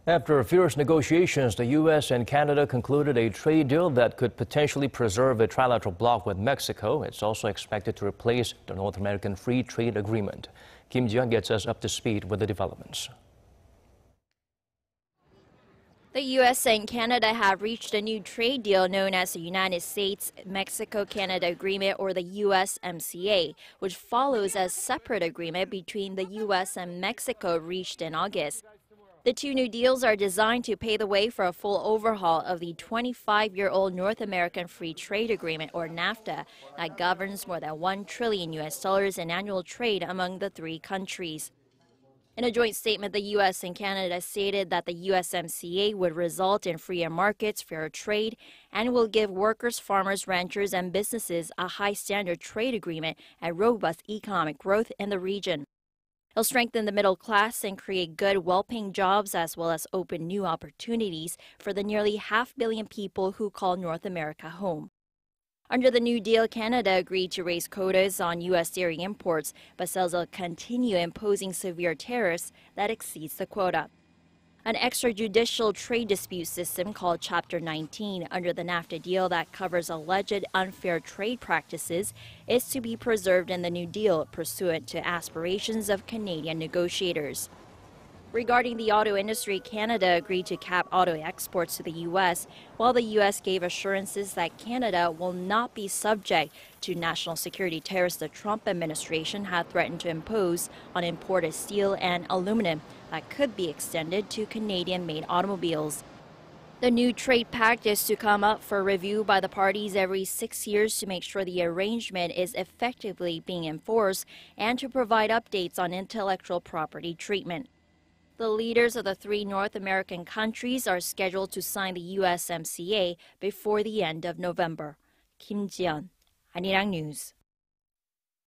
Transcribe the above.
After fierce negotiations, the U.S. and Canada concluded a trade deal that could potentially preserve a trilateral bloc with Mexico. It's also expected to replace the North American Free Trade Agreement. Kim Ji-yeon gets us up to speed with the developments. The U.S. and Canada have reached a new trade deal known as the United States-Mexico-Canada Agreement, or the USMCA, which follows a separate agreement between the U.S. and Mexico reached in August. The two new deals are designed to pave the way for a full overhaul of the 25-year-old North American Free Trade Agreement, or NAFTA, that governs more than $1 trillion in annual trade among the three countries. In a joint statement, the U.S. and Canada stated that the USMCA would result in freer markets, fairer trade, and will give workers, farmers, ranchers, and businesses a high-standard trade agreement and robust economic growth in the region. It'll strengthen the middle class and create good, well-paying jobs, as well as open new opportunities for the nearly 500 million people who call North America home. Under the new deal, Canada agreed to raise quotas on U.S. dairy imports, but says it'll continue imposing severe tariffs that exceeds the quota. An extrajudicial trade dispute system called Chapter 19 under the NAFTA deal that covers alleged unfair trade practices is to be preserved in the new deal, pursuant to aspirations of Canadian negotiators. Regarding the auto industry, Canada agreed to cap auto exports to the U.S., while the U.S. gave assurances that Canada will not be subject to national security tariffs the Trump administration had threatened to impose on imported steel and aluminum that could be extended to Canadian-made automobiles. The new trade pact is to come up for review by the parties every 6 years to make sure the arrangement is effectively being enforced and to provide updates on intellectual property treatment. The leaders of the three North American countries are scheduled to sign the USMCA before the end of November. Kim Ji-yeon, Arirang News.